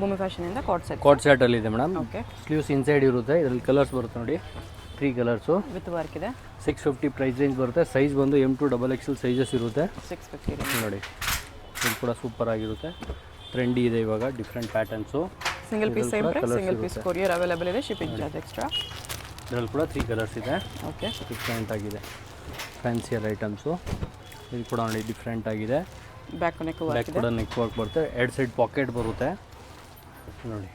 ಭೂಮಿ ಫ್ಯಾಷನಿಂದ ಕಾಟ್ ಸೆಟಲ್ಲಿ ಇದೆ madam. Okay. Sleeves inside ಇರುತ್ತೆ. ಇದರಲ್ಲಿ ಕಲರ್ಸ್ ಬರುತ್ತೆ ನೋಡಿ, 3 ಕಲರ್ಸು ವಿತ್ ವರ್ಕ್ ಇದೆ. 650 ಪ್ರೈಸ್ ರೇಂಜ್ ಬರುತ್ತೆ. ಸೈಜ್ ಬಂದು M2 XXL ಸೈಜಸ್ ಇರುತ್ತೆ. 650 ನೋಡಿ, ಇದು ಕೂಡ ಸೂಪರ್ ಆಗಿರುತ್ತೆ. ಟ್ರೆಂಡಿ ಇದೆ ಇವಾಗ, different patterns. Single piece same price, single piece courier available ಇದೆ, ಶಿಪ್ಪಿಂಗ್ ಚಾರ್ಜ್ ಎಕ್ಸ್ಟ್ರಾ. ಇದರಲ್ಲಿ ಕೂಡ 3 ಕಲರ್ಸ್ ಇದೆ. ಓಕೆ. ಡಿಫ್ರೆಂಟ್ ಆಗಿದೆ, ಫ್ಯಾನ್ಸಿಯರ್ ಐಟಮ್ಸು. ಇದು ಕೂಡ ನೋಡಿ ಡಿಫ್ರೆಂಟ್ ಆಗಿದೆ. ಬ್ಯಾಕ್ ನೆಕ್ ಬ್ಯಾಕ್ ಕೂಡ ನೆಕ್ ವರ್ಕ್ ಬರುತ್ತೆ. 2 ಸೈಡ್ ಪಾಕೆಟ್ ಬರುತ್ತೆ ನೋಡಿ,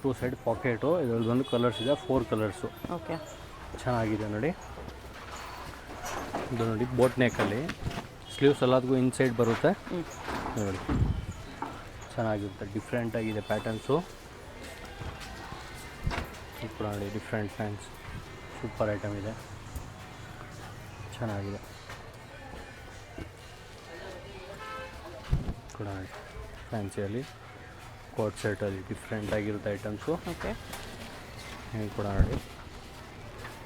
2 ಸೈಡ್ ಪಾಕೆಟು. ಇದರಲ್ಲಿ ಬಂದು ಕಲರ್ಸ್ ಇದೆ, 4 ಕಲರ್ಸು. ಓಕೆ. ಚೆನ್ನಾಗಿದೆ ನೋಡಿ. ಇದು ನೋಡಿ ಬೋಟ್ ನೆಕ್ಕಲ್ಲಿ ಸ್ಲೀವ್ಸ್ ಎಲ್ಲದಕ್ಕೂ ಇನ್ಸೈಡ್ ಬರುತ್ತೆ ನೋಡಿ, ಚೆನ್ನಾಗಿರುತ್ತೆ. ಡಿಫ್ರೆಂಟ್ ಆಗಿದೆ ಪ್ಯಾಟರ್ನ್ಸು. ಇದು ಕೂಡ ನೋಡಿ ಡಿಫ್ರೆಂಟ್ ಫ್ಯಾನ್ಸ್, ಸೂಪರ್ ಐಟಮ್ ಇದೆ, ಚೆನ್ನಾಗಿದೆ. ಕೂಡ ನೋಡಿ ಫ್ಯಾನ್ಸಿಯಲ್ಲಿ ಕೋಟ್ ಸೆಟಲ್ಲಿ ಡಿಫ್ರೆಂಟ್ ಆಗಿರುತ್ತೆ ಐಟಮ್ಸು. ಓಕೆ. ಇದು ಕೂಡ ನೋಡಿ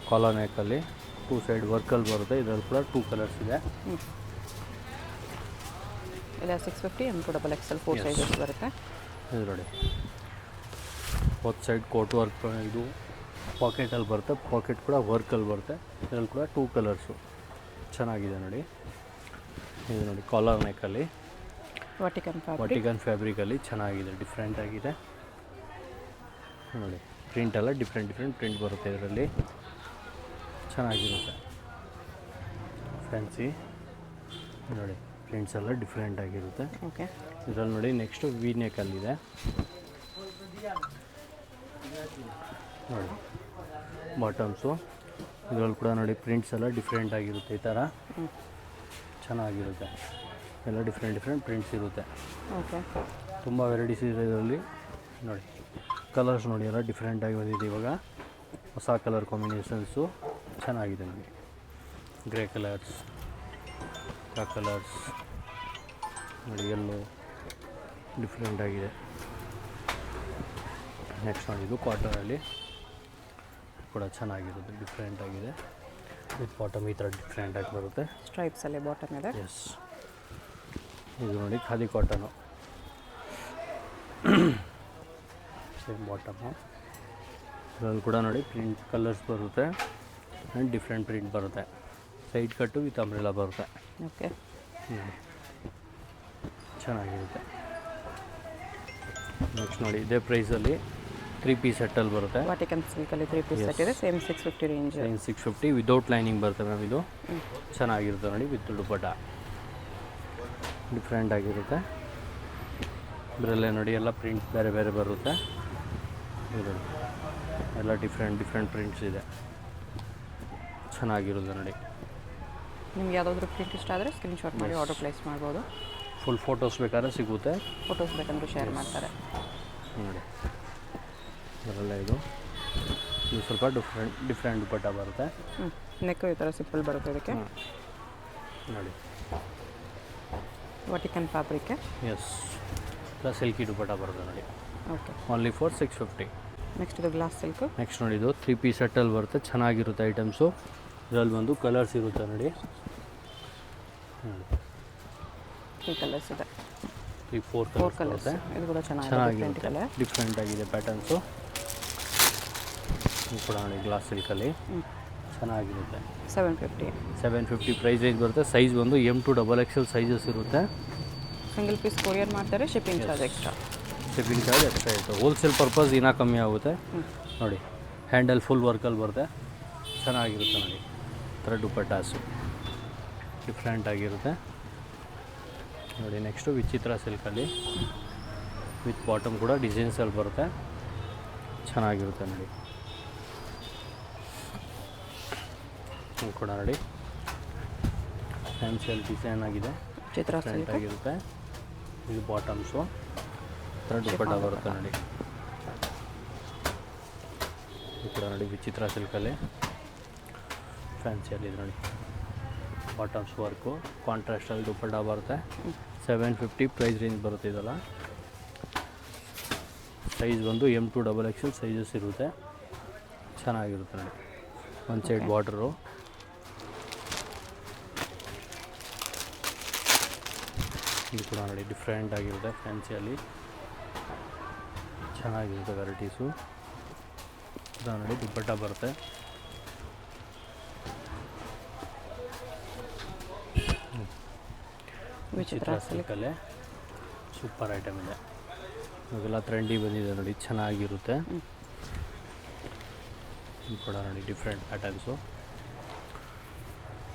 ಕಾಲರ್ ನೆಕ್ಕಲ್ಲಿ 2 ಸೈಡ್ ವರ್ಕಲ್ಲಿ ಬರುತ್ತೆ. ಇದರಲ್ಲಿ ಕೂಡ 2 ಕಲರ್ಸ್ ಇದೆ. ಇಲ್ಲ 650 M2 XXL 4 ಸೈಜಸ್ ಬರುತ್ತೆ. ಇದು ನೋಡಿ ಬೋತ್ ಸೈಡ್ ಕೋಟ್ ವರ್ಕ್, ಇದು ಪಾಕೆಟಲ್ಲಿ ಬರುತ್ತೆ. ಪಾಕೆಟ್ ಕೂಡ ವರ್ಕಲ್ಲಿ ಬರುತ್ತೆ. ಇದರಲ್ಲಿ ಕೂಡ 2 ಕಲರ್ಸು, ಚೆನ್ನಾಗಿದೆ ನೋಡಿ. ಇದು ನೋಡಿ ಕಾಲರ್ ನೆಕ್ಕಲ್ಲಿ ವಾಟಿಕನ್ ಫ್ಯಾಬ್ರಿಕಲ್ಲಿ ಚೆನ್ನಾಗಿದೆ, ಡಿಫ್ರೆಂಟ್ ಆಗಿದೆ ನೋಡಿ. ಪ್ರಿಂಟ್ ಎಲ್ಲ ಡಿಫ್ರೆಂಟ್ ಪ್ರಿಂಟ್ ಬರುತ್ತೆ ಇದರಲ್ಲಿ, ಚೆನ್ನಾಗಿರುತ್ತೆ. ಫ್ಯಾನ್ಸಿ ನೋಡಿ, ಪ್ರಿಂಟ್ಸ್ ಎಲ್ಲ ಡಿಫ್ರೆಂಟ್ ಆಗಿರುತ್ತೆ. ಓಕೆ. ಇದರಲ್ಲಿ ನೋಡಿ ನೆಕ್ಸ್ಟು ವಿ ನೆಕ್ಕಲ್ಲಿದೆ ನೋಡಿ, ಬಾಟಮ್ಸು. ಇದರಲ್ಲಿ ಕೂಡ ನೋಡಿ ಪ್ರಿಂಟ್ಸ್ ಎಲ್ಲ ಡಿಫ್ರೆಂಟ್ ಆಗಿರುತ್ತೆ, ಈ ಥರ ಚೆನ್ನಾಗಿರುತ್ತೆ. ಎಲ್ಲ ಡಿಫ್ರೆಂಟ್ ಪ್ರಿಂಟ್ಸ್ ಇರುತ್ತೆ. ಓಕೆ. ತುಂಬ ವೆರೈಟೀಸ್ ಇದೆ ಇದರಲ್ಲಿ ನೋಡಿ. ಕಲರ್ಸ್ ನೋಡಿ ಎಲ್ಲ ಡಿಫ್ರೆಂಟಾಗಿ ಬಂದಿದೆ ಇವಾಗ, ಹೊಸ ಕಲರ್ ಕಾಂಬಿನೇಷನ್ಸು ಚೆನ್ನಾಗಿದೆ ನೋಡಿ. ಗ್ರೇ ಕಲರ್ಸ್, ಕಲರ್ಸ್ ನೋಡಿ, ಎಲ್ಲೋ ಡಿಫ್ರೆಂಟ್ ಆಗಿದೆ. ನೆಕ್ಸ್ಟ್ ನೋಡಿ ಇದು ಕಾಟನಲ್ಲಿ ಕೂಡ ಚೆನ್ನಾಗಿರುತ್ತೆ, ಡಿಫ್ರೆಂಟ್ ಆಗಿದೆ. ವಿತ್ ಬಾಟಮ್ ಈ ಥರ ಡಿಫ್ರೆಂಟಾಗಿ ಬರುತ್ತೆ. ಸ್ಟ್ರೈಪ್ಸಲ್ಲಿ ಬಾಟಮ್ ಇದೆ. ಎಸ್. ಇದು ನೋಡಿ ಖಾದಿ ಕಾಟನು, ಸೇಮ್ ಬಾಟಮು. ಇದರಲ್ಲಿ ಕೂಡ ನೋಡಿ ಪ್ರಿಂಟ್ ಕಲರ್ಸ್ ಬರುತ್ತೆ ಆ್ಯಂಡ್ ಡಿಫ್ರೆಂಟ್ ಪ್ರಿಂಟ್ ಬರುತ್ತೆ. ಸೈಡ್ ಕಟ್ಟು ವಿತ್ ಅಂಬ್ರೆಲಾ ಬರುತ್ತೆ. ಓಕೆ. ಚೆನ್ನಾಗಿರುತ್ತೆ. ನೆಕ್ಸ್ಟ್ ನೋಡಿ ಇದೇ ಪ್ರೈಸಲ್ಲಿ 3 ಪೀಸ್ ಸೆಟ್ಟಲ್ಲಿ ಬರುತ್ತೆ. ವಾಟಿಕನ್ ಸಿಲ್ಕಲ್ಲಿ 3 ಪೀಸ್ ಸೆಟ್ ಇದೆ. Same 650 range. Same 650 without lining ಬರುತ್ತೆ ಮ್ಯಾಮ್. ಇದು ಚೆನ್ನಾಗಿರುತ್ತೆ ನೋಡಿ, ವಿತ್ ದುಪ್ಪಟ್ಟ ಡಿಫ್ರೆಂಟ್ ಆಗಿರುತ್ತೆ. ಇದರಲ್ಲೇ ನೋಡಿ ಎಲ್ಲ ಪ್ರಿಂಟ್ ಬೇರೆ ಬೇರೆ ಬರುತ್ತೆ. ಇದರಲ್ಲಿ ಎಲ್ಲ ಡಿಫ್ರೆಂಟ್ ಪ್ರಿಂಟ್ಸ್ ಇದೆ, ಚೆನ್ನಾಗಿರುತ್ತೆ ನೋಡಿ. ನಿಮ್ಗೆ ಯಾವುದಾದ್ರೂ ಪ್ರಿಂಟ್ ಇಷ್ಟ ಆದರೆ ಸ್ಕ್ರೀನ್ಶಾಟ್ ಮಾಡಿ ಆರ್ಡರ್ ಪ್ಲೇಸ್ ಮಾಡ್ಬೋದು. ಫುಲ್ ಫೋಟೋಸ್ ಬೇಕಾದ್ರೆ ಸಿಗುತ್ತೆ, ಫೋಟೋಸ್ ಬೇಕಂದ್ರೆ ಶೇರ್ ಮಾಡ್ತಾರೆ ನೋಡಿ. ಇದರಲ್ಲೇ ಇದು ಸ್ವಲ್ಪ ಡಿಫ್ರೆಂಟ್ ದುಪ್ಪಟ್ಟ ಬರುತ್ತೆ. ನೆಕ್ಕು ಈ ಥರ ಸಿಂಪಲ್ ಬರುತ್ತೆ ಇದಕ್ಕೆ ನೋಡಿ. ವಾಟಿಕನ್ ಫ್ಯಾಬ್ರಿಕ್. ಎಸ್, ಪ್ಲಸ್ ಸಿಲ್ಕಿ ದುಪ್ಪಟ್ಟ ಬರುತ್ತೆ ನೋಡಿ. ಓಕೆ. Only for 650. ನೆಕ್ಸ್ಟ್ ಇದು ಗ್ಲಾಸ್ ಸಿಲ್ಕು. ನೆಕ್ಸ್ಟ್ ನೋಡಿ ಇದು 3 ಪೀಸ್ ಸೆಟ್ಟಲ್ಲಿ ಬರುತ್ತೆ, ಚೆನ್ನಾಗಿರುತ್ತೆ ಐಟಮ್ಸು. ಇದರಲ್ಲಿ ಬಂದು ಕಲರ್ಸ್ ಇರುತ್ತೆ ನೋಡಿ. 3 ಕಲರ್ಸ್ ಇದೆ. 4 ಕಲರ್ಸ್. ಇದು ಕೂಡ ಚೆನ್ನಾಗಿದೆ, ಡಿಫ್ರೆಂಟ್ ಆಗಿದೆ ಪ್ಯಾಟರ್ನ್ಸು. ಇದು ಕೂಡ ನೋಡಿ ಗ್ಲಾಸ್ ಸಿಲ್ಕಲ್ಲಿ ಚೆನ್ನಾಗಿರುತ್ತೆ. 750 ಪ್ರೈಸ್ ರೇಂಜ್ ಬರುತ್ತೆ. ಸೈಜ್ ಬಂದು M2 XXL ಸೈಜಸ್ ಇರುತ್ತೆ. ಸಿಂಗಲ್ ಪೀಸ್ ಕೊರಿಯರ್ ಮಾಡ್ತಾರೆ, shipping charge extra. Shipping charge extra ಇರುತ್ತೆ. ಹೋಲ್ಸೇಲ್ ಪರ್ಪಸ್ ಇನ್ನೂ ಕಮ್ಮಿ ಆಗುತ್ತೆ ನೋಡಿ. ಹ್ಯಾಂಡಲ್ ಫುಲ್ ವರ್ಕಲ್ಲಿ ಬರುತ್ತೆ, ಚೆನ್ನಾಗಿರುತ್ತೆ ನೋಡಿ. ಈ ಥರ ದುಪ್ಪಟ್ಟಾಸು ಡಿಫ್ರೆಂಟ್ ಆಗಿರುತ್ತೆ ನೋಡಿ. ನೆಕ್ಸ್ಟು ವಿಚಿತ್ರ ಸಿಲ್ಕಲ್ಲಿ ವಿತ್ ಬಾಟಮ್ ಕೂಡ ಡಿಸೈನ್ಸಲ್ಲಿ ಬರುತ್ತೆ, ಚೆನ್ನಾಗಿರುತ್ತೆ ನೋಡಿ. ಕೂಡ ನೋಡಿ ಫ್ಯಾನ್ಸಿಯಲ್ಲಿ ಡಿಸೈನ್ ಆಗಿದೆ, ಡಿಫ್ರೆಂಟ್ ಆಗಿರುತ್ತೆ. ಇದು ಬಾಟಮ್ಸು, ಥರ ದುಪ್ಪಟ್ಟ ಬರುತ್ತೆ ನೋಡಿ. ಇದು ಕೂಡ ನೋಡಿ ವಿಚಿತ್ರ ಸಿಲ್ಕಲ್ಲಿ ಫ್ಯಾನ್ಸಿಯಲ್ಲಿ ನೋಡಿ. ಬಾಟಮ್ಸ್ ವರ್ಕು ಕಾಂಟ್ರಾಸ್ಟಲ್ಲಿ ದುಪ್ಪಟ್ಟ ಬರುತ್ತೆ. 750 ಪ್ರೈಸ್ ರೇಂಜ್ ಬರುತ್ತೆ. ಇದೆಲ್ಲ ಸೈಜ್ ಬಂದು M2 XXL ಸೈಜಸ್ ಇರುತ್ತೆ, ಚೆನ್ನಾಗಿರುತ್ತೆ ನೋಡಿ. ಒಂದು ಸೈಡ್ ಬಾರ್ಡ್ರು. ಇದು ಕೂಡ ನೋಡಿ ಡಿಫ್ರೆಂಟ್ ಆಗಿರುತ್ತೆ ಫ್ಯಾನ್ಸಿಯಲ್ಲಿ. ಚೆನ್ನಾಗಿರುತ್ತೆ ವೆರೈಟೀಸು. ಇದು ನೋಡಿ ದುಪ್ಪಟ್ಟ ಬರುತ್ತೆ. ವಿಚಿತ್ರ ಸಿಲ್ಕಲ್ಲೇ ಸೂಪರ್ ಐಟಮ್ ಇದೆ. ಇವಾಗೆಲ್ಲ ಟ್ರೆಂಡಿ ಬಂದಿದೆ ನೋಡಿ, ಚೆನ್ನಾಗಿರುತ್ತೆ. ಇದು ಕೂಡ ನೋಡಿ ಡಿಫ್ರೆಂಟ್ ಪ್ಯಾಟರ್ನ್ಸು.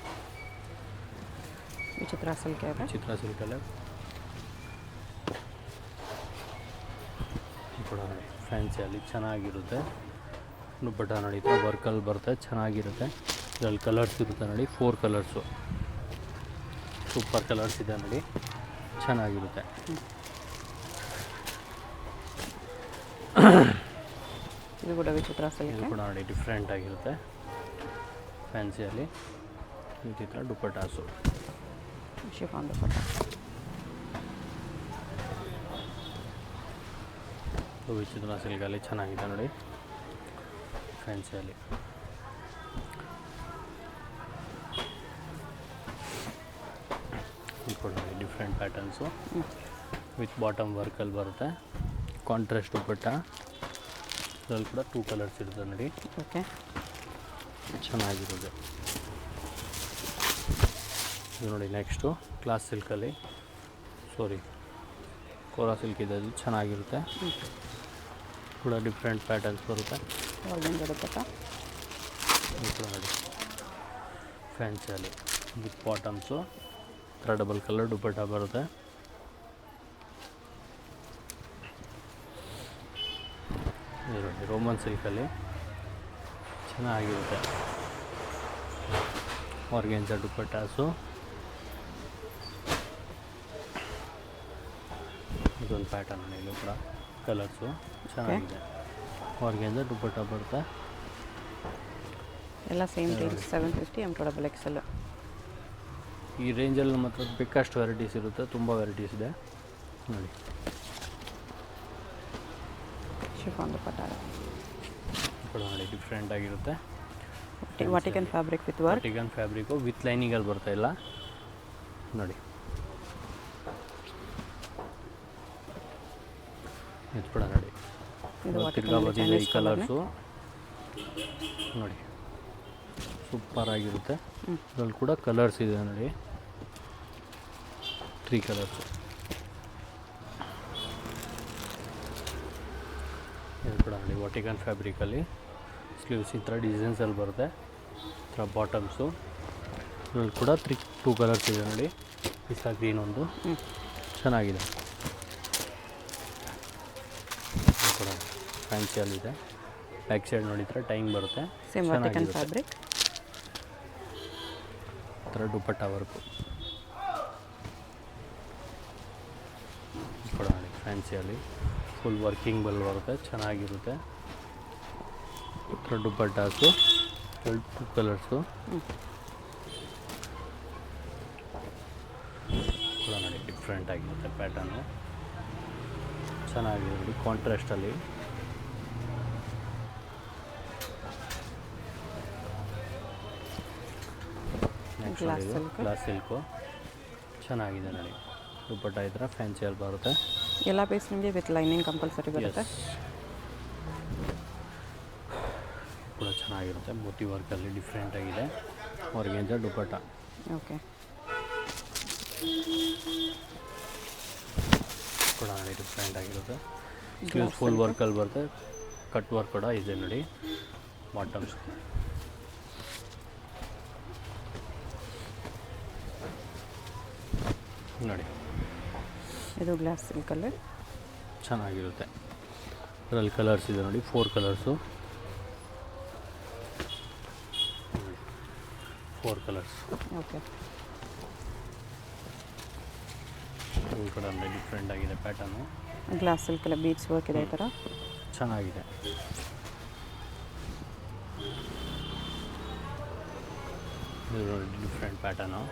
ವಿಚಿತ್ರ ಸಿಲ್ಕಲ್ಲೇ ಕೂಡ ನೋಡಿ ಫ್ಯಾನ್ಸಿಯಲ್ಲಿ ಚೆನ್ನಾಗಿರುತ್ತೆ. ದುಪ್ಪಟ್ಟ ನೋಡಿ ಈ ಥರ ವರ್ಕಲ್ಲಿ ಬರುತ್ತೆ, ಚೆನ್ನಾಗಿರುತ್ತೆ. ಇದರಲ್ಲಿ ಕಲರ್ಸ್ ಇರುತ್ತೆ ನೋಡಿ, 4 ಕಲರ್ಸು, ಸೂಪರ್ ಕಲರ್ಸ್ ಇದೆ ನೋಡಿ, ಚೆನ್ನಾಗಿರುತ್ತೆ. ಇದು ಕೂಡ ವಿಚಿತ್ರ ಇದು ಸಿಲ್ಕ್. ಕೂಡ ನೋಡಿ ಡಿಫ್ರೆಂಟ್ ಆಗಿರುತ್ತೆ ಫ್ಯಾನ್ಸಿಯಲ್ಲಿ. ಈ ಥರ ದುಪ್ಪಟ್ಟಾಸು, ಶಿಫಾನ್ ದುಪ್ಪಟ್ಟ. ವಿಚಿತ್ರ ಸಿಲ್ಕಲ್ಲಿ ಚೆನ್ನಾಗಿದೆ ನೋಡಿ ಫ್ಯಾನ್ಸಿಯಲ್ಲಿ. ಇದು ಕೂಡ ನೋಡಿ ಡಿಫ್ರೆಂಟ್ ಪ್ಯಾಟರ್ನ್ಸು ವಿತ್ ಬಾಟಮ್ ವರ್ಕಲ್ಲಿ ಬರುತ್ತೆ. ಕಾಂಟ್ರಾಸ್ಟ್ ದುಪ್ಪಟ್ಟ. ಇದರಲ್ಲಿ ಕೂಡ 2 ಕಲರ್ಸ್ ಇರುತ್ತೆ ನೋಡಿ, ಓಕೆ, ಚೆನ್ನಾಗಿರುತ್ತೆ. ಇದು ನೋಡಿ ನೆಕ್ಸ್ಟು ಕ್ಲಾಸ್ ಸಿಲ್ಕಲ್ಲಿ, ಕೋರಾ ಸಿಲ್ಕ್ ಇದೆ, ಅದು ಚೆನ್ನಾಗಿರುತ್ತೆ. ಕೂಡ ಡಿಫ್ರೆಂಟ್ ಪ್ಯಾಟರ್ನ್ಸ್ ಬರುತ್ತೆ. ದುಪ್ಪಟ್ಟ. ಇದು ಕೂಡ ನೋಡಿ ಫ್ಯಾನ್ಸಿಯಲ್ಲಿ ವಿತ್ ಬಾಟಮ್ಸು, ಥರ ಡಬಲ್ ಕಲರ್ ದುಪ್ಪಟ್ಟ ಬರುತ್ತೆ. ಇದು ನೋಡಿ ರೋಮನ್ ಸಿಲ್ಕಲ್ಲಿ ಚೆನ್ನಾಗಿರುತ್ತೆ. ಆರ್ಗೆನ್ಜಾ ದುಪ್ಪಟ್ಟಾಸು. ಇದೊಂದು ಪ್ಯಾಟರ್ನ್, ಇಲ್ಲೂ ಕೂಡ ಕಲರ್ಸು ಚೆನ್ನಾಗಿದೆ. ಆರ್ಗೆನ್ಜಾ ದುಪ್ಪಟ್ಟ ಬರುತ್ತೆ. ಎಲ್ಲ ಸೇಮ್ ರೇಂಜ್ 750 M2XL. ಈ ರೇಂಜಲ್ಲಿ ಮಾತ್ರ ಬೇಕಷ್ಟು ವೆರೈಟೀಸ್ ಇರುತ್ತೆ, ತುಂಬ ವೆರೈಟೀಸ್ ಇದೆ ನೋಡಿ. ಶಿಫಾನ್ ದುಪ್ಪಟ್ಟ ಕೂಡ ನೋಡಿ ಡಿಫ್ರೆಂಟ್ ಆಗಿರುತ್ತೆ. Vatican fabric with work. Vatican fabric with ಲೈನಿಂಗಲ್ಲಿ ಬರ್ತಾ ಇಲ್ಲ ನೋಡಿ. ಇದು ಕೂಡ ನೋಡಿ ತಿರ್ಗಾ ಬಂದಿದೆ ಈ ಕಲರ್ಸು ನೋಡಿ, ಸೂಪರ್ ಆಗಿರುತ್ತೆ. ಇದರಲ್ಲಿ ಕೂಡ ಕಲರ್ಸ್ ಇದೆ ನೋಡಿ, 3 ಕಲರ್ಸು. ಇದು ಕೂಡ ನೋಡಿ ವಾಟಿಕನ್ ಫ್ಯಾಬ್ರಿಕಲ್ಲಿ ಸ್ಲೀವ್ಸ್ ಈ ಥರ ಡಿಸೈನ್ಸಲ್ಲಿ ಬರುತ್ತೆ. ಈ ಥರ ಬಾಟಮ್ಸು. ಇದರಲ್ಲಿ ಕೂಡ 2 ಕಲರ್ಸ್ ಇದೆ ನೋಡಿ, ಪಿಸ್ತಾ ಗ್ರೀನ್ ಒಂದು, ಚೆನ್ನಾಗಿದೆ. ಇದು ಕೂಡ ಫ್ಯಾನ್ಸಿಯಲ್ಲಿದೆ. ಬ್ಯಾಕ್ ಸೈಡ್ ನೋಡಿದ್ರೆ ಟೈಮ್ ಬರುತ್ತೆ, ಸೇಮ್ ವಾಟಿಕನ್ ಫ್ಯಾಬ್ರಿಕ್. ಈ ಥರ ದುಪ್ಪಟ್ಟ ವರ್ಕು ಕೂಡ ನೋಡಿ ಫ್ಯಾನ್ಸಿಯಲ್ಲಿ ಫುಲ್ ವರ್ಕಿಂಗ್ ಬಲ್ ಬರುತ್ತೆ, ಚೆನ್ನಾಗಿರುತ್ತೆ. ಈ ಥರ ದುಪ್ಪಟ್ಟಾಸು 2 ಕಲರ್ಸು ಕೂಡ ನೋಡಿ ಡಿಫ್ರೆಂಟ್ ಆಗಿರುತ್ತೆ ಪ್ಯಾಟರ್ನು, ಚೆನ್ನಾಗಿದೆ ನೋಡಿ ಕಾಂಟ್ರಾಸ್ಟಲ್ಲಿ. ಗ್ಲಾಸ್ ಸಿಲ್ಕು ಚೆನ್ನಾಗಿದೆ ನೋಡಿ. ದುಪ್ಪಟ್ಟ ಈ ಥರ ಫ್ಯಾನ್ಸಿಯಲ್ಲಿ ಬರುತ್ತೆ. ಎಲ್ಲ ಪೀಸ್ ನಿಮಗೆ ವಿತ್ ಲೈನಿಂಗ್ ಕಂಪಲ್ಸರಿ ಬರುತ್ತೆ. ಕೂಡ ಚೆನ್ನಾಗಿರುತ್ತೆ, ಮೋತಿ ವರ್ಕಲ್ಲಿ ಡಿಫ್ರೆಂಟ್ ಆಗಿದೆ. ಆರ್ಗೆನ್ಜಾ ದುಪ್ಪಟ್ಟ. ಓಕೆ, ಕೂಡ ನೋಡಿ ಡಿಫ್ರೆಂಟ್ ಆಗಿರುತ್ತೆ. ಸ್ಲೀವ್ಸ್ ಫುಲ್ ವರ್ಕಲ್ಲಿ ಬರುತ್ತೆ, ಕಟ್ ವರ್ಕ್ ಕೂಡ ಇದೆ ನೋಡಿ. ಬಾಟಮ್ಸ್ ನೋಡಿ, ಇದು ಗ್ಲಾಸ್ ಸಿಲ್ಕಲ್ಲಿ ಚೆನ್ನಾಗಿರುತ್ತೆ. ಇದರಲ್ಲಿ ಕಲರ್ಸ್ ಇದೆ ನೋಡಿ, 4 ಕಲರ್ಸು, 4 ಕಲರ್ಸ್. ಓಕೆ, ಇದು ಕೂಡ ಅಂದರೆ ಡಿಫ್ರೆಂಟ್ ಆಗಿದೆ ಪ್ಯಾಟರ್ನು. ಗ್ಲಾಸ್ ಸಿಲ್ಕಲ್ಲಿ ಬೀಡ್ಸ್ ವರ್ಕ್ ಇದೆ, ಈ ಥರ ಚೆನ್ನಾಗಿದೆ. ಇದು ನೋಡಿ ಡಿಫ್ರೆಂಟ್ ಪ್ಯಾಟರ್ನು,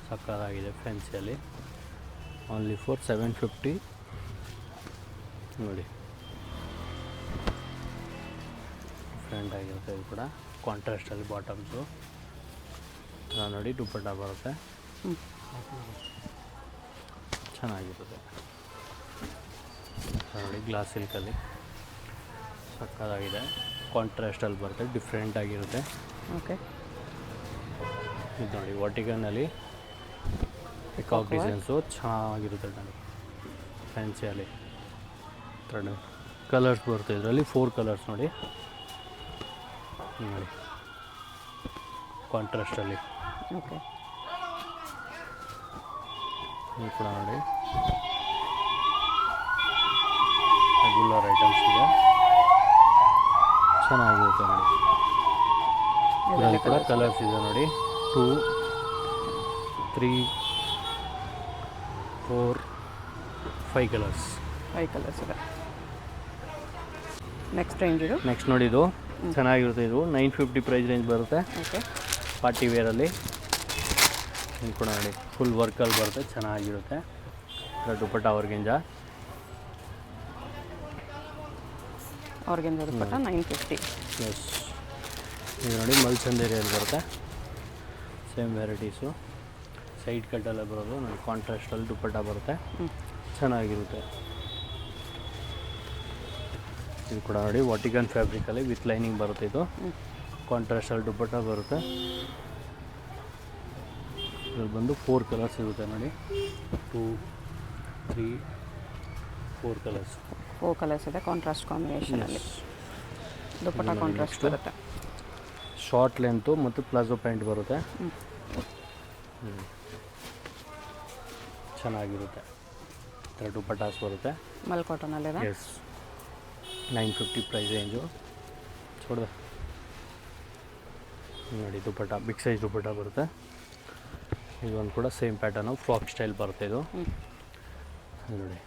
ಸಕ್ಕತ್ತಾಗಿದೆ ಫ್ಯಾನ್ಸಿಯಲ್ಲಿ. ಓನ್ಲಿ ಫಾರ್ 750 ನೋಡಿ. ಡಿಫ್ರೆಂಟ್ ಆಗಿರುತ್ತೆ. ಇದು ಕೂಡ ಕಾಂಟ್ರಾಸ್ಟಲ್ಲಿ ಬಾಟಮ್ಸು ನೋಡಿ, ದುಪ್ಪಟ್ಟ ಬರುತ್ತೆ, ಚೆನ್ನಾಗಿರುತ್ತೆ ನೋಡಿ ಗ್ಲಾಸ್ ಸಿಲ್ಕಲ್ಲಿ ಸಕ್ಕತ್ತಾಗಿದೆ. ಕಾಂಟ್ರಾಸ್ಟಲ್ಲಿ ಬರುತ್ತೆ, ಡಿಫ್ರೆಂಟ್ ಆಗಿರುತ್ತೆ. ಓಕೆ. ಇದು ನೋಡಿ ವರ್ಟಿಕಲ್ನಲ್ಲಿ ಪಿಕಾಕ್ ಡಿಸೈನ್ಸು ಚೆನ್ನಾಗಿರುತ್ತೆ ನೋಡಿ, ಫ್ಯಾನ್ಸಿಯಲ್ಲಿ ಥರ್ಡ್ ಕಲರ್ಸ್ ಬರುತ್ತೆ. ಇದರಲ್ಲಿ 4 ಕಲರ್ಸ್ ನೋಡಿ ಕಾಂಟ್ರಾಸ್ಟಲ್ಲಿ. ಓಕೆ. ಇದು ಕೂಡ ನೋಡಿ ರೆಗ್ಯುಲರ್ ಐಟಮ್ಸ್ ಇದೆ, ಚೆನ್ನಾಗಿರುತ್ತೆ ನೋಡಿ. ಇದರಲ್ಲಿ ಕೂಡ ಕಲರ್ಸ್ ಇದೆ ನೋಡಿ, 2, 3, 4, 5 ಕಲರ್ಸ್. 5 ಕಲರ್ಸ್ ಇದೆ. ನೆಕ್ಸ್ಟ್ ರೇಂಜ್ ಇದು. ನೆಕ್ಸ್ಟ್ ನೋಡಿ ಇದು ಚೆನ್ನಾಗಿರುತ್ತೆ. ಇದು 950 ಪ್ರೈಸ್ ರೇಂಜ್ ಬರುತ್ತೆ. ಓಕೆ. ಪಾರ್ಟಿ ವೇರಲ್ಲಿ. ಇದು ಕೂಡ ನೋಡಿ ಫುಲ್ ವರ್ಕಲ್ಲಿ ಬರುತ್ತೆ, ಚೆನ್ನಾಗಿರುತ್ತೆ. ದುಪಟ್ಟ ಆರ್ಗೆಂಜ ದುಪಟ್ಟ 950. ಎಸ್. ಇದು ನೋಡಿ ಮಲ್ಚಂದೇರಿಯಲ್ಲಿ ಬರುತ್ತೆ, ಸೇಮ್ ವೆರೈಟೀಸು. ಸೈಡ್ ಕಟ್ಟಲ್ಲೇ ಬರೋದು ನೋಡಿ, ಕಾಂಟ್ರಾಸ್ಟಲ್ಲಿ ದುಪಟ್ಟ ಬರುತ್ತೆ, ಚೆನ್ನಾಗಿರುತ್ತೆ. ಇದು ಕೂಡ ನೋಡಿ ವಾಟಿಕನ್ ಫ್ಯಾಬ್ರಿಕಲ್ಲಿ ವಿತ್ ಲೈನಿಂಗ್ ಬರುತ್ತೆ. ಇದು ಕಾಂಟ್ರಾಸ್ಟಲ್ಲಿ ದುಪಟ್ಟ ಬರುತ್ತೆ. ಇದ್ರಲ್ಲಿ ಬಂದು 4 ಕಲರ್ಸ್ ಇರುತ್ತೆ ನೋಡಿ, 2, 3, 4 ಕಲರ್ಸ್. 4 ಕಲರ್ಸ್ ಇದೆ ಕಾಂಟ್ರಾಸ್ಟ್ ಕಾಂಬಿನೇಷನಲ್ಲಿ. ದುಪಟ್ಟ ಕಾಂಟ್ರಾಸ್ಟ್ ಬರುತ್ತೆ. ಶಾರ್ಟ್ ಲೆಂತು ಮತ್ತು ಪ್ಲಾಜೋ ಪ್ಯಾಂಟ್ ಬರುತ್ತೆ, ಚೆನ್ನಾಗಿರುತ್ತೆ. ಈ ಥರ ದುಪಟ್ಟಾಸ್ ಬರುತ್ತೆ. ಮಲ್ ಕಾಟನಲ್ಲಿದೆ. ಎಸ್. 950 price range. ನೋಡಿದೆ ನೋಡಿ ದುಪಟ್ಟ ಬಿಗ್ ಸೈಜ್ ದುಪಟ್ಟ ಬರುತ್ತೆ. ಇದೊಂದು ಕೂಡ ಸೇಮ್ ಪ್ಯಾಟರ್ನು, ಫ್ರಾಕ್ ಸ್ಟೈಲ್ ಬರುತ್ತೆ. ಇದು ನೋಡಿ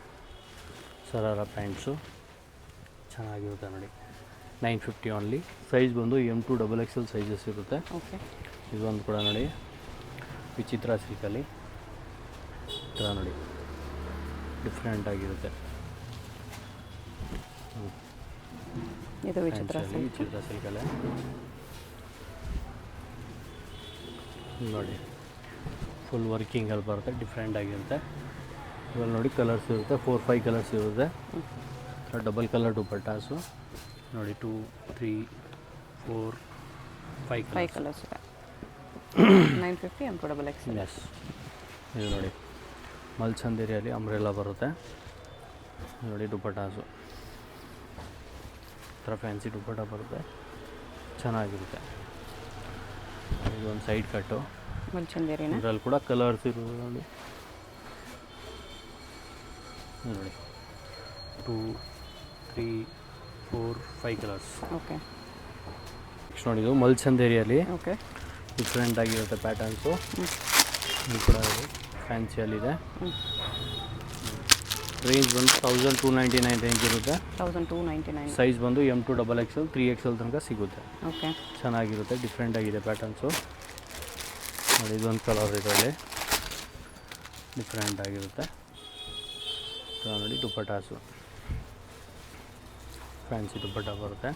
ಸರಾರ ಪ್ಯಾಂಟ್ಸು ಚೆನ್ನಾಗಿರುತ್ತೆ ನೋಡಿ, 950 ಓನ್ಲಿ. ಸೈಜ್ ಬಂದು M2 XXL ಸೈಜಸ್ ಇರುತ್ತೆ. ಓಕೆ. ಇದೊಂದು ಕೂಡ ನೋಡಿ ವಿಚಿತ್ರ ಸಿಲ್ಕಲ್ಲಿ ಈ ಥರ ನೋಡಿ ಡಿಫ್ರೆಂಟ್ ಆಗಿರುತ್ತೆ. ಇದು ವಿಚಿತ್ರ ಸಿಲ್ಕಲ್ಲೇ ನೋಡಿ ಫುಲ್ ವರ್ಕಿಂಗಲ್ಲಿ ಬರುತ್ತೆ, ಡಿಫ್ರೆಂಟ್ ಆಗಿರುತ್ತೆ. ಇವಾಗ ನೋಡಿ ಕಲರ್ಸ್ ಇರುತ್ತೆ, 4-5 ಕಲರ್ಸ್ ಇರುತ್ತೆ. ಡಬಲ್ ಕಲರ್ ದುಪಟ್ಟಾಸು ನೋಡಿ, 2, 3, 4, 5 ಕಲರ್ಸ್ ಇದೆ. 950 M2 XXL. ಎಸ್. ಇದು ನೋಡಿ ಮಲ್ಚಂದೇರಿಯಲ್ಲಿ ಅಂಬ್ರೆಲ್ಲ ಬರುತ್ತೆ ನೋಡಿ, ದುಪಟ್ಟಾಸು ಥರ ಫ್ಯಾನ್ಸಿ ದುಪಟ್ಟ ಬರುತ್ತೆ, ಚೆನ್ನಾಗಿರುತ್ತೆ. ಇದೊಂದು ಸೈಡ್ ಕಟ್ಟು ಮಲ್ಚಂದೇರಿನ. ಇದರಲ್ಲಿ ಕೂಡ ಕಲರ್ಸ್ ಇರೋದು ನೋಡಿ 2, 3, 4, 5 ಕಲರ್ಸ್. ಓಕೆ. ನೆಕ್ಸ್ಟ್ ನೋಡಿ ಇದು ಮಲ್ಚಂದೇರಿಯಲ್ಲಿ ಓಕೆ. ಡಿಫ್ರೆಂಟ್ ಆಗಿರುತ್ತೆ ಪ್ಯಾಟರ್ನ್ಸು. ಇದು ಕೂಡ ಫ್ಯಾನ್ಸಿಯಲ್ಲಿದೆ. ರೇಂಜ್ ಬಂದು 1299 ರೇಂಜ್ ಇರುತ್ತೆ. 1299. ಸೈಜ್ ಬಂದು M2 XXL 3XL ತನಕ ಸಿಗುತ್ತೆ. ಓಕೆ. ಚೆನ್ನಾಗಿರುತ್ತೆ, ಡಿಫ್ರೆಂಟ್ ಆಗಿದೆ ಪ್ಯಾಟರ್ನ್ಸು ನೋಡಿ. ಇದೊಂದು ಕಲರ್ ಇದರಲ್ಲಿ ಡಿಫ್ರೆಂಟ್ ಆಗಿರುತ್ತೆ ನೋಡಿ. ದುಪಟ್ಟಾಸು ಫ್ಯಾನ್ಸಿ ದುಪಟ್ಟ ಬರುತ್ತೆ.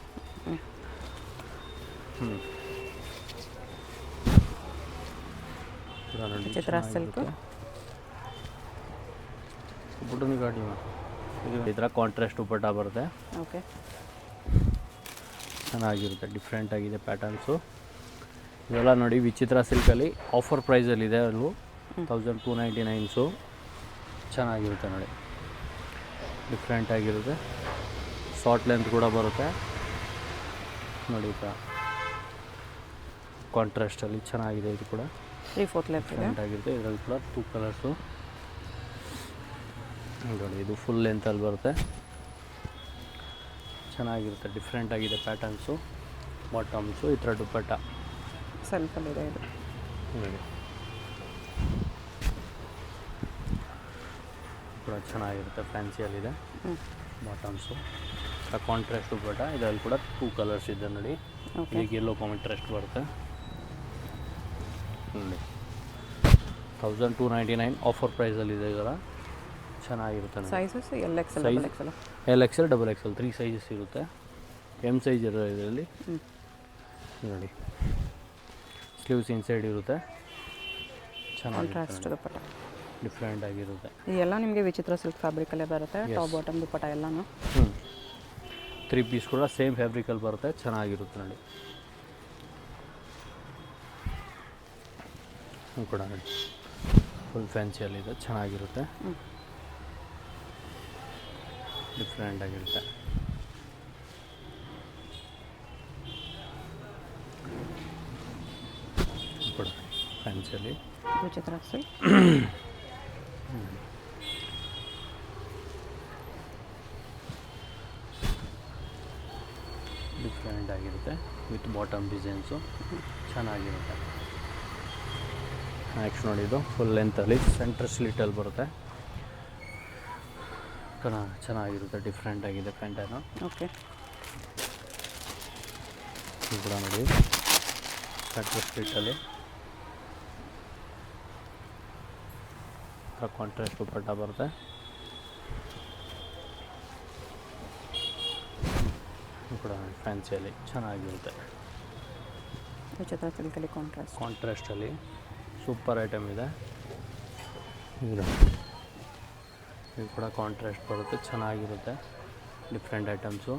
ನೋಡಿ ಚಿತ್ರ ಸಿಲ್ಕ್ ಬುಟ್ಟನು ಗಾಡಿ ಈ ಥರ ಕಾಂಟ್ರಾಸ್ಟ್ ದುಪಟ್ಟ ಬರುತ್ತೆ. ಓಕೆ. ಚೆನ್ನಾಗಿರುತ್ತೆ, ಡಿಫ್ರೆಂಟ್ ಆಗಿದೆ ಪ್ಯಾಟರ್ನ್ಸು. ಇವೆಲ್ಲ ನೋಡಿ ವಿಚಿತ್ರ ಸಿಲ್ಕಲ್ಲಿ ಆಫರ್ ಪ್ರೈಸಲ್ಲಿದೆ. ಅಲ್ಲೂ 1299. ಚೆನ್ನಾಗಿರುತ್ತೆ ನೋಡಿ, ಡಿಫ್ರೆಂಟ್ ಆಗಿರುತ್ತೆ. ಶಾರ್ಟ್ ಲೆಂತ್ ಕೂಡ ಬರುತ್ತೆ ನೋಡಿ, ಈ ಥರ ಕಾಂಟ್ರಾಸ್ಟಲ್ಲಿ ಚೆನ್ನಾಗಿದೆ. ಇದು ಕೂಡ 3/4 ಲೆಂತ್ ಇದೆ, ಡಿಫ್ರೆಂಟ್ ಆಗಿರುತ್ತೆ. ಇದರಲ್ಲಿ ಕೂಡ 2 ಕಲರ್ಸು ನೋಡಿ. ಇದು ಫುಲ್ ಲೆಂತಲ್ಲಿ ಬರುತ್ತೆ, ಚೆನ್ನಾಗಿರುತ್ತೆ, ಡಿಫ್ರೆಂಟ್ ಆಗಿದೆ ಪ್ಯಾಟರ್ನ್ಸು. ಬಾಟಮ್ಸು ಈ ಥರ ದುಪಟ್ಟ ಸೆಲ್ಫಲ್ಲಿದೆ ಇದು ನೋಡಿ, ಕೂಡ ಚೆನ್ನಾಗಿರುತ್ತೆ, ಫ್ಯಾನ್ಸಿಯಲ್ಲಿದೆ. ಬಾಟಮ್ಸು ಕಾಂಟ್ರಾಸ್ಟ್ ದುಪಟ್ಟ. ಇದರಲ್ಲಿ ಕೂಡ 2 ಕಲರ್ಸ್ ಇದೆ ನೋಡಿ. ಈಗ ಎಲ್ಲೋ ಕಾಂಟ್ರಾಸ್ಟ್ ಬರುತ್ತೆ ನೋಡಿ. 1299 ಆಫರ್ ಪ್ರೈಸಲ್ಲಿದೆ. ಇದರ ಚೆನ್ನಾಗಿರುತ್ತೆ. Sizes LXL LXL XXL 3 sizes ಇರುತ್ತೆ. M ಸೈಜ್ ಇರೋ ಇದರಲ್ಲಿ ನೋಡಿ. ಸ್ಲೀವ್ಸ್ ಇನ್ಸೈಡ್ ಇರುತ್ತೆ, ಚೆನ್ನಾಗಿರುತ್ತೆ. ಡಿಫ್ರೆಂಟ್ ಆಗಿರುತ್ತೆ. ಇದೆಲ್ಲ ನಿಮಗೆ ವಿಚಿತ್ರ ಸಿಲ್ಕ್ ಫ್ಯಾಬ್ರಿಕಲ್ಲೇ ಬರುತ್ತೆ. ಟಾಪ್ ಬಾಟಮ್ ದುಪ್ಪಟ್ಟ ಎಲ್ಲನೂ 3 ಪೀಸ್ ಕೂಡ ಸೇಮ್ ಫ್ಯಾಬ್ರಿಕಲ್ಲಿ ಬರುತ್ತೆ, ಚೆನ್ನಾಗಿರುತ್ತೆ ನೋಡಿ. ಕೂಡ ನೋಡಿ ಫುಲ್ ಫ್ಯಾನ್ಸಿಯಲ್ಲಿದೆ, ಚೆನ್ನಾಗಿರುತ್ತೆ, ಡಿಫ್ರೆಂಟ್ ಆಗಿರುತ್ತೆ. ಕೂಡ ಫ್ಯಾನ್ಸಿಯಲ್ಲಿ ವಿಚಿತ್ರ ಸಿಲ್ಕ್. ಡಿಫ್ರೆಂಟ್ ಆಗಿರುತ್ತೆ ವಿತ್ ಬಾಟಮ್ ಡಿಸೈನ್ಸು, ಚೆನ್ನಾಗಿರುತ್ತೆ. ನೆಕ್ಸ್ಟ್ ನೋಡಿ, ಇದು ಫುಲ್ ಲೆಂತಲ್ಲಿ ಸೆಂಟರ್ ಸ್ಲಿಟಲ್ಲಿ ಬರುತ್ತೆ, ಚೆನ್ನಾಗಿರುತ್ತೆ, ಡಿಫ್ರೆಂಟ್ ಆಗಿದೆ ಪ್ಯಾಂಟನ್ನು. ಓಕೆ, ಇದು ಕೂಡ ನೋಡಿ ಸೆಂಟರ್ ಸ್ಲಿಟಲ್ಲಿ ಕಾಂಟ್ರಾಸ್ಟ್ ದುಪ್ಪಟ್ಟ ಬರುತ್ತೆ. ಕೂಡ ಫ್ಯಾನ್ಸಿಯಲ್ಲಿ ಚೆನ್ನಾಗಿರುತ್ತೆ. ವಿಚಿತ್ರ ಸಿಲ್ಕಲ್ಲಿ ಕಾಂಟ್ರಾಸ್ಟಲ್ಲಿ ಸೂಪರ್ ಐಟಮ್ ಇದೆ. ಇದು ಕೂಡ ಕಾಂಟ್ರಾಸ್ಟ್ ಬರುತ್ತೆ, ಚೆನ್ನಾಗಿರುತ್ತೆ, different items.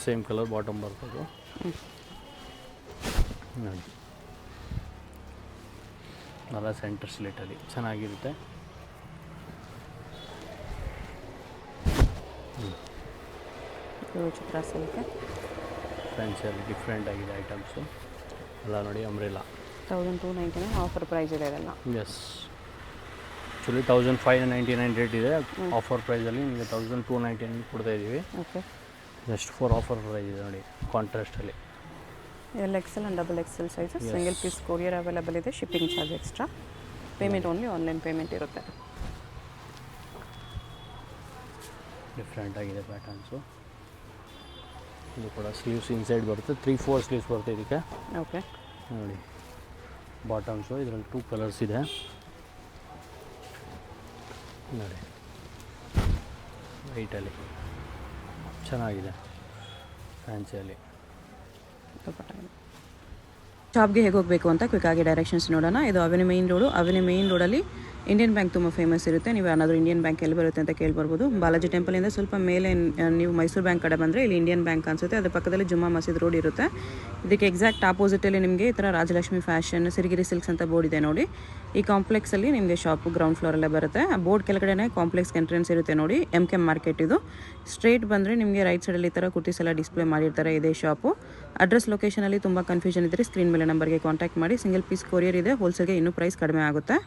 Same colour bottom ಬರ್ತದೆ ನೋಡಿ, ಎಲ್ಲ ಸೆಂಟರ್ ಸ್ಲಿಟಲ್ಲಿ ಚೆನ್ನಾಗಿರುತ್ತೆ. ವಿಚಿತ್ರ ಸಿಲ್ಕ್ ಫ್ಯಾನ್ಸಿಯಲ್ಲಿ ಡಿಫ್ರೆಂಟ್ ಆಗಿದೆ ಐಟಮ್ಸು ಎಲ್ಲ ನೋಡಿ. ಅಂಬ್ರೆಲಾ 1299 ಆಫರ್ ಪ್ರೈಸ್ ಇದೆ ಇದೆಲ್ಲ. ಎಸ್, ಆ್ಯಕ್ಚುಲಿ 1599 ರೇಟ್ ಇದೆ, ಆಫರ್ ಪ್ರೈಸಲ್ಲಿ ನಿಮಗೆ 1299 ಕೊಡ್ತಾ ಇದ್ದೀವಿ. Okay, just for offer price ಇದೆ ನೋಡಿ, ಕಾಂಟ್ರಾಸ್ಟಲ್ಲಿ. XL and XXL sizes, single piece courier available ಇದೆ, shipping charge extra, payment only online payment ಇರುತ್ತೆ. ಡಿಫ್ರೆಂಟ್ ಆಗಿದೆ ಪ್ಯಾಟರ್ನ್ಸು. ಇದು ಕೂಡ ಸ್ಲೀವ್ಸ್ ಇನ್ಸೈಡ್ ಬರುತ್ತೆ, 3-4 ಸ್ಲೀವ್ಸ್ ಬರುತ್ತೆ ಇದಕ್ಕೆ. ಓಕೆ, ನೋಡಿ ಬಾಟಮ್ಸು, ಇದರಲ್ಲಿ 2 ಕಲರ್ಸ್ ಇದೆ ನೋಡಿ, ವೈಟಲ್ಲಿ ಚೆನ್ನಾಗಿದೆ, ಫ್ಯಾನ್ಸಿಯಲ್ಲಿ. ಶಾಪ್ಗೆ ಹೇಗೆ ಹೋಗಬೇಕು ಅಂತ ಕ್ವಿಕ್ಕಾಗಿ ಡೈರೆಕ್ಷನ್ಸ್ ನೋಡೋಣ. ಇದು avenue main road. Avenue main ರೋಡಲ್ಲಿ ಇಂಡಿಯನ್ ಬ್ಯಾಂಕ್ ತುಂಬ ಫೇಮಸ್ ಇರುತ್ತೆ. ನೀವು ಏನಾದರೂ ಇಂಡಿಯನ್ ಬ್ಯಾಂಕ್ ಎಲ್ಲಿ ಬರುತ್ತೆ ಅಂತ ಕೇಳ್ಬರ್ಬೋದು. ಬಾಲಾಜಿ ಟೆಂಪಲಿಂದ ಸ್ವಲ್ಪ ಮೇಲೆ ನೀವು ಮೈಸೂರು ಬ್ಯಾಂಕ್ ಕಡೆ ಬಂದರೆ ಇಲ್ಲಿ ಇಂಡಿಯನ್ ಬ್ಯಾಂಕ್ ಅನಿಸುತ್ತೆ. ಅದ್ರ ಪಕ್ಕದಲ್ಲಿ ಜುಮ್ಮಾ ಮಸೀದ್ ರೋಡ್ ಇರುತ್ತೆ. ಇದಕ್ಕೆ ಎಕ್ಸಾಕ್ಟ್ ಆಪೋಸಿಟಲ್ಲಿ ನಿಮಗೆ ಈ ಥರ ರಾಜಲಕ್ಷ್ಮಿ ಫ್ಯಾಷನ್, ಸಿರಿಗಿರಿ ಸಿಲ್ಕ್ಸ್ ಅಂತ ಬೋರ್ಡ್ ಇದೆ ನೋಡಿ. ಈ ಕಾಂಪ್ಲೆಕ್ಸಲ್ಲಿ ನಿಮಗೆ ಶಾಪು ಗ್ರೌಂಡ್ ಫ್ಲೋರಲ್ಲೇ ಬರುತ್ತೆ. ಆ ಬೋರ್ಡ್ ಕೆಳಗಡೆ ಕಾಂಪ್ಲೆಕ್ಸ್ ಎಂಟ್ರೆನ್ಸ್ ಇರುತ್ತೆ ನೋಡಿ, MK ಮಾರ್ಕೆಟ್ ಇದು. ಸ್ಟ್ರೇಟ್ ಬಂದರೆ ನಿಮಗೆ ರೈಟ್ ಸೈಡಲ್ಲಿ ಈ ಥರ ಕುರ್ತೀಸ್ ಎಲ್ಲ ಡಿಸ್ಪ್ಲೇ ಮಾಡಿರ್ತಾರೆ, ಇದೇ ಶಾಪು. ಅಡ್ರೆಸ್ ಲೊಕೇಶನಲ್ಲಿ ತುಂಬ ಕನ್ಫ್ಯೂಷನ್ ಇದ್ದರೆ ಸ್ಕ್ರೀನ್ ಮೇಲೆ ನಂಬರ್ಗೆ ಕಾಂಟ್ಯಾಕ್ಟ್ ಮಾಡಿ. ಸಿಂಗಲ್ ಪೀಸ್ ಕೊರಿಯರ್ ಇದೆ, ಹೋಲ್ಸೇಲ್ಗೆ ಇನ್ನೂ ಪ್ರೈಸ್ ಕಡಿಮೆ ಆಗುತ್ತೆ.